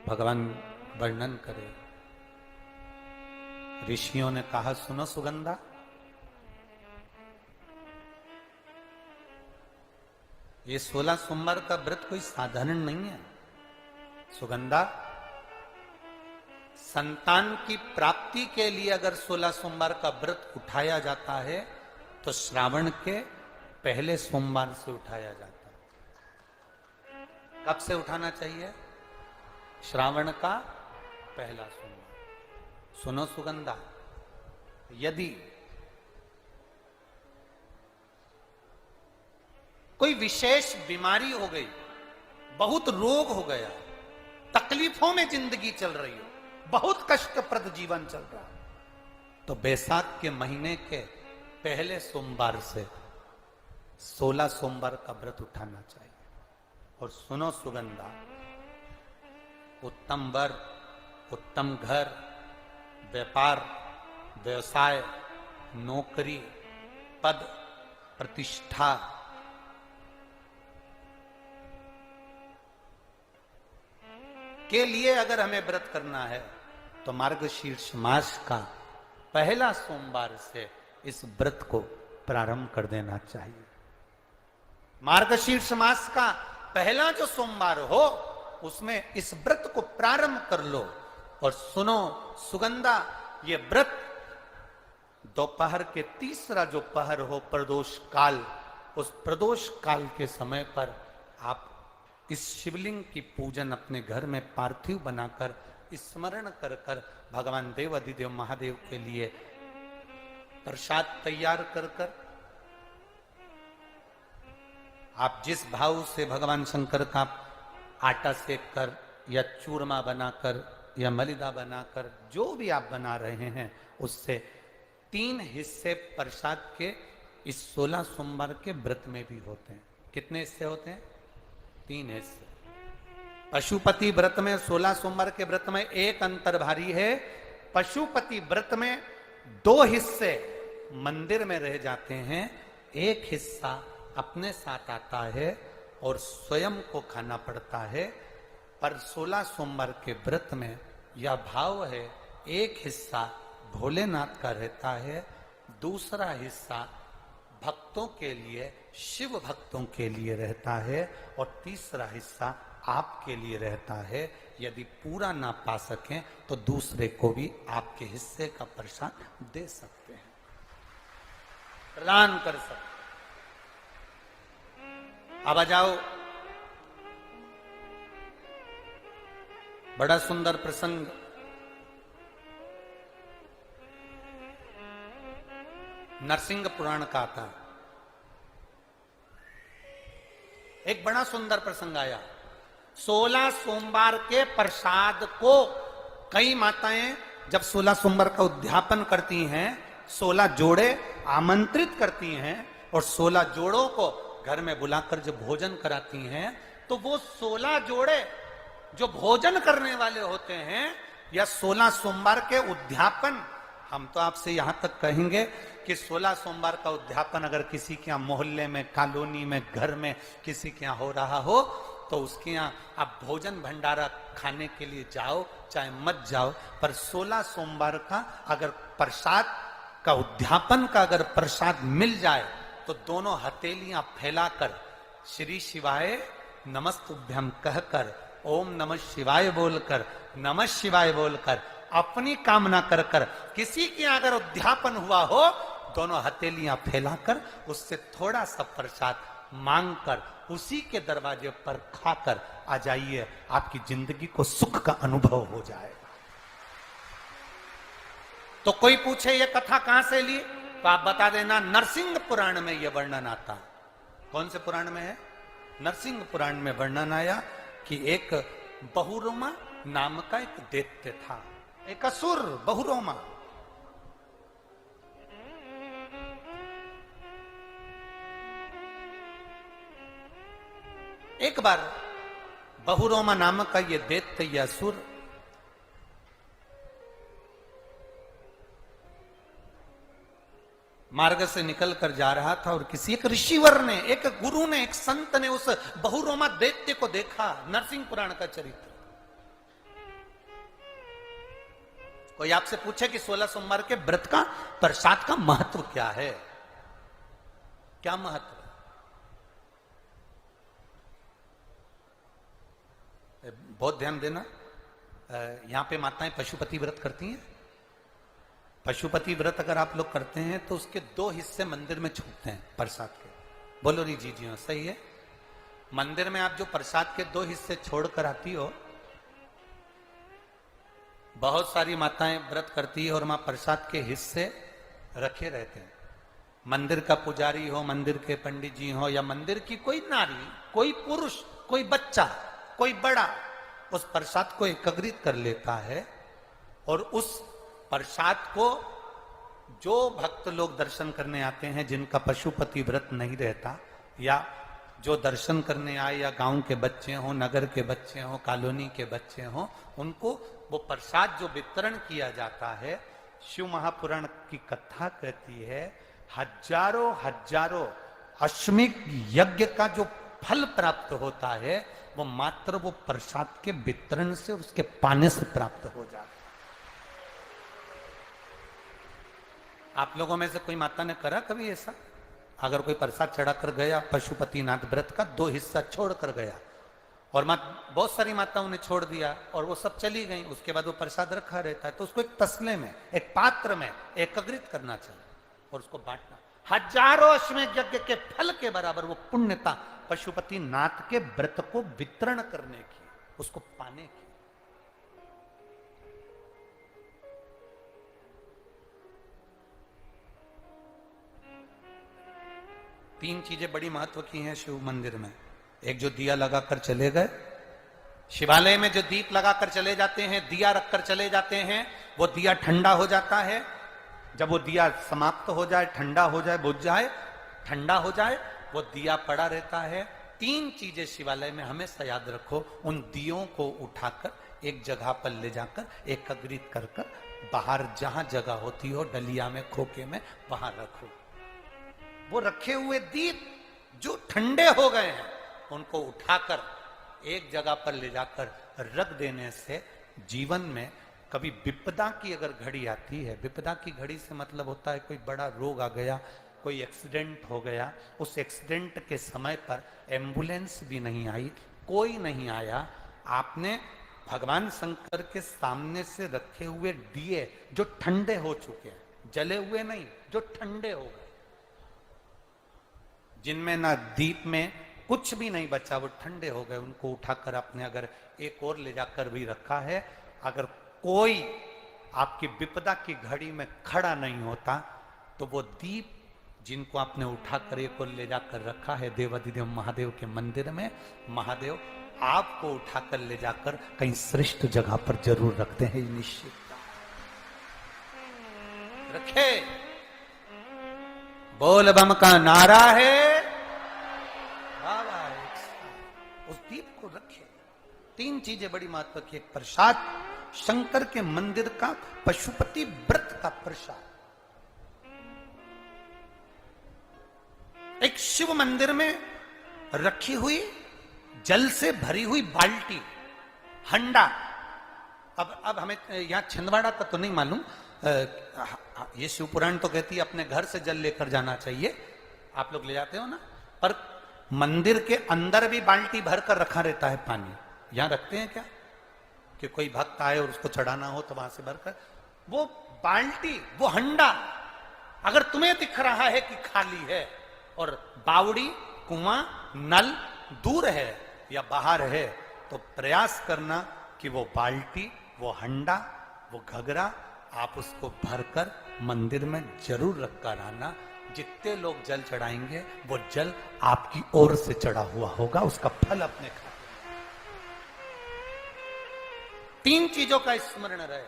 भगवान वर्णन करे। ऋषियों ने कहा, सुनो सुगंधा, ये 16 सोमवार का व्रत कोई साधारण नहीं है। सुगंधा, संतान की प्राप्ति के लिए अगर 16 सोमवार का व्रत उठाया जाता है तो श्रावण के पहले सोमवार से उठाया जाता है। कब से उठाना चाहिए? श्रावण का पहला सोमवार। सुनो सुगंधा, यदि कोई विशेष बीमारी हो गई, बहुत रोग हो गया, तकलीफों में जिंदगी चल रही हो, बहुत कष्टप्रद जीवन चल रहा, तो बैसाख के महीने के पहले सोमवार से 16 सोमवार का व्रत उठाना चाहिए। और सुनो सुगंधा, उत्तम वर, उत्तम घर, व्यापार, व्यवसाय, नौकरी, पद, प्रतिष्ठा, के लिए अगर हमें व्रत करना है तो मार्गशीर्ष मास का पहला सोमवार से इस व्रत को प्रारंभ कर देना चाहिए। मार्गशीर्ष मास का पहला जो सोमवार हो उसमें इस व्रत को प्रारंभ कर लो। और सुनो सुगंधा, ये व्रत दोपहर के तीसरा जो पहर हो, प्रदोष काल, उस प्रदोष काल के समय पर आप इस शिवलिंग की पूजन अपने घर में पार्थिव बनाकर स्मरण कर कर भगवान देव अधिदेव महादेव के लिए प्रसाद तैयार कर कर, आप जिस भाव से भगवान शंकर का आटा सेक कर या चूरमा बनाकर या मलिदा बनाकर जो भी आप बना रहे हैं, उससे 3 हिस्से प्रसाद के इस 16 सोमवार के व्रत में भी होते हैं। कितने हिस्से होते हैं? 3 हिस्से। पशुपति व्रत में 16 सोमवार के व्रत में एक अंतर भारी है। पशुपति व्रत में 2 हिस्से मंदिर में रह जाते हैं, एक हिस्सा अपने साथ आता है और स्वयं को खाना पड़ता है। पर 16 सोमवार के व्रत में यह भाव है, एक हिस्सा भोलेनाथ का रहता है, दूसरा हिस्सा भक्तों के लिए, शिव भक्तों के लिए रहता है, और तीसरा हिस्सा आपके लिए रहता है। यदि पूरा ना पा सकें तो दूसरे को भी आपके हिस्से का प्रसाद दे सकते हैं, प्रदान कर सकते हैं। अब आ जाओ, बड़ा सुंदर प्रसंग नरसिंह पुराण का आता। एक बड़ा सुंदर प्रसंग आया। 16 सोमवार के प्रसाद को कई माताएं जब 16 सोमवार का उद्यापन करती हैं, 16 जोड़े आमंत्रित करती हैं और 16 जोड़ों को घर में बुलाकर जब भोजन कराती हैं, तो वो 16 जोड़े जो भोजन करने वाले होते हैं या 16 सोमवार के उद्यापन, हम तो आपसे यहां तक कहेंगे कि 16 सोमवार का उद्यापन अगर किसी के यहाँ मोहल्ले में, कॉलोनी में, घर में किसी के यहाँ हो रहा हो तो उसके यहाँ आप भोजन भंडारा खाने के लिए जाओ चाहे मत जाओ, पर 16 सोमवार का अगर प्रसाद का उद्यापन का अगर प्रसाद मिल जाए तो दोनों हथेलियां फैलाकर श्री शिवाय नमस्तुभ्यम कहकर, ओम नमः शिवाय बोलकर, नमः शिवाय बोलकर अपनी कामना कर कर, किसी के अगर उद्यापन हुआ हो, दोनों हथेलियां फैलाकर उससे थोड़ा सा प्रसाद मांगकर उसी के दरवाजे पर खाकर आ जाइए, आपकी जिंदगी को सुख का अनुभव हो जाएगा। तो कोई पूछे ये कथा कहां से ली, तो आप बता देना नरसिंह पुराण में यह वर्णन आता। कौन से पुराण में है? नरसिंह पुराण में वर्णन आया कि एक बहुरोमा नाम का एक दैत्य था, एक असुर बहुरोमा। एक बार बहुरोमा नामक का ये दैत्य या असुर मार्ग से निकल कर जा रहा था और किसी एक ऋषिवर ने, एक गुरु ने, एक संत ने उस बहुरोमा दैत्य को देखा। नरसिंह पुराण का चरित्र। कोई आपसे पूछे कि 16 सोमवार के व्रत का प्रसाद का महत्व क्या है, क्या महत्व है? बहुत ध्यान देना, यहां पे माताएं पशुपति व्रत करती हैं। पशुपति व्रत अगर आप लोग करते हैं तो उसके 2 हिस्से मंदिर में छूटते हैं प्रसाद के। बोलो री जी हाँ, सही है। मंदिर में आप जो प्रसाद के 2 हिस्से छोड़कर आती हो, बहुत सारी माताएं व्रत करती है और वहां प्रसाद के हिस्से रखे रहते हैं। मंदिर का पुजारी हो, मंदिर के पंडित जी हो, या मंदिर की कोई नारी, कोई पुरुष, कोई बच्चा, कोई बड़ा उस प्रसाद को एकत्रित कर लेता है और उस प्रसाद को जो भक्त लोग दर्शन करने आते हैं, जिनका पशुपति व्रत नहीं रहता, या जो दर्शन करने आए, या गांव के बच्चे हों, नगर के बच्चे हों, कॉलोनी के बच्चे हों, उनको वो प्रसाद जो वितरण किया जाता है, शिव महापुराण की कथा कहती है हजारों हजारों अश्वमेध यज्ञ का जो फल प्राप्त होता है वो मात्र वो प्रसाद के वितरण से, उसके पाने से प्राप्त हो जाता है। आप लोगों में से कोई माता ने करा कभी ऐसा? अगर कोई प्रसाद चढ़ाकर गया पशुपतिनाथ व्रत का, 2 हिस्सा छोड़कर गया, और बहुत सारी माताओं ने छोड़ दिया और वो सब चली गई, उसके बाद वो प्रसाद रखा रहता है, तो उसको एक तसले में, एक पात्र में एकत्रित करना चाहिए और उसको बांटना। हजारों अश्वमेध यज्ञ के फल के बराबर वो पुण्यता पशुपतिनाथ के व्रत को वितरण करने की, उसको पाने की। तीन चीजें बड़ी महत्व की हैं शिव मंदिर में। एक जो दिया लगाकर चले गए, शिवालय में जो दीप लगाकर चले जाते हैं, दिया रखकर चले जाते हैं, वो दिया ठंडा हो जाता है। जब वो दिया समाप्त हो जाए, ठंडा हो जाए, बुझ जाए, ठंडा हो जाए, वो दिया पड़ा रहता है। 3 चीजें शिवालय में हमेशा याद रखो। उन दियों को उठाकर एक जगह पर ले जाकर एकत्रित कर कर बाहर जहां जगह होती हो, डलिया में, खोखे में, वहां रखो। वो रखे हुए दीप जो ठंडे हो गए हैं, उनको उठाकर एक जगह पर ले जाकर रख देने से जीवन में कभी विपदा की अगर घड़ी आती है, विपदा की घड़ी से मतलब होता है कोई बड़ा रोग आ गया, कोई एक्सीडेंट हो गया, उस एक्सीडेंट के समय पर एम्बुलेंस भी नहीं आई, कोई नहीं आया, आपने भगवान शंकर के सामने से रखे हुए दिए जो ठंडे हो चुके हैं, जले हुए नहीं, जो ठंडे हो गए, जिनमें ना दीप में कुछ भी नहीं बचा, वो ठंडे हो गए, उनको उठाकर आपने अगर एक और ले जाकर भी रखा है, अगर कोई आपकी विपदा की घड़ी में खड़ा नहीं होता, तो वो दीप जिनको आपने उठाकर एक और ले जाकर रखा है देवाधिदेव महादेव के मंदिर में, महादेव आपको उठाकर ले जाकर कहीं श्रेष्ठ जगह पर जरूर रखते हैं, निश्चित रखे। बोल बम का नारा है, उस दीप को रखे। 3 चीजें बड़ी महत्व की। एक प्रसाद, शंकर के मंदिर का पशुपति व्रत का प्रसाद। एक शिव मंदिर में रखी हुई जल से भरी हुई बाल्टी, हंडा। अब हमें यहां छिंदवाड़ा का तो नहीं मालूम, ये शिव पुराण तो कहती है अपने घर से जल लेकर जाना चाहिए, आप लोग ले जाते हो ना, पर मंदिर के अंदर भी बाल्टी भरकर रखा रहता है पानी। यहां रखते हैं क्या कि कोई भक्त आए और उसको चढ़ाना हो तो वहां से भरकर, वो बाल्टी, वो हंडा अगर तुम्हें दिख रहा है कि खाली है और बावड़ी, कुआं, नल दूर है या बाहर है, तो प्रयास करना कि वो बाल्टी, वो हंडा, वो घगरा आप उसको भरकर मंदिर में जरूर रखकर आना। जितने लोग जल चढ़ाएंगे वो जल आपकी ओर से चढ़ा हुआ होगा, उसका फल अपने खाते। 3 चीजों का स्मरण रहे।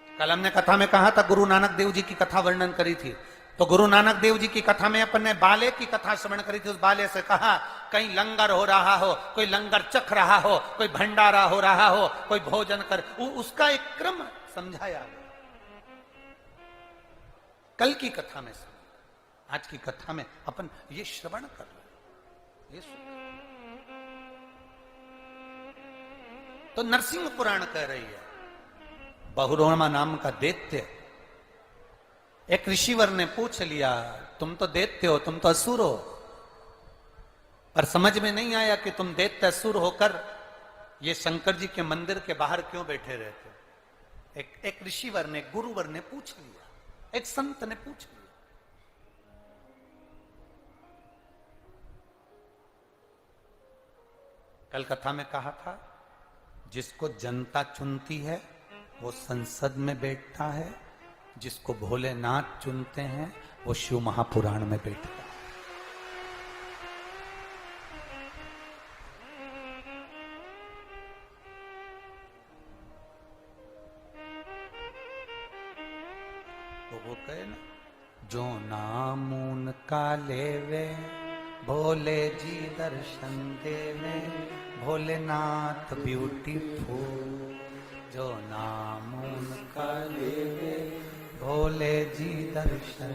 कल हमने कथा में कहा था, गुरु नानक देव जी की कथा वर्णन करी थी, तो गुरु नानक देव जी की कथा में अपन ने बाले की कथा श्रवण करी थी। उस बाले से कहा कहीं लंगर हो रहा हो, कोई लंगर चख रहा हो, कोई भंडारा हो रहा हो, कोई भोजन कर, उसका एक क्रम समझाया। कल की कथा में, आज की कथा में अपन ये श्रवण कर रहे, ये तो नरसिंह पुराण कह रही है, बहुरोमा नाम का दैत्य। एक ऋषिवर ने पूछ लिया, तुम तो दैत्य हो, तुम तो असुर हो, पर समझ में नहीं आया कि तुम दैत्य असुर होकर ये शंकर जी के मंदिर के बाहर क्यों बैठे रहते हो। एक ऋषिवर ने, गुरुवर ने पूछ लिया, एक संत ने पूछ लिया। कल कथा में कहा था, जिसको जनता चुनती है वो संसद में बैठता है, जिसको भोलेनाथ चुनते हैं वो शिव महापुराण में बैठता है। तो वो कहे ना, जो नाम उनका लेवे भोले जी दर्शन देवे, भोलेनाथ ब्यूटीफुल। जो नाम उनका लेवे भोले जी दर्शन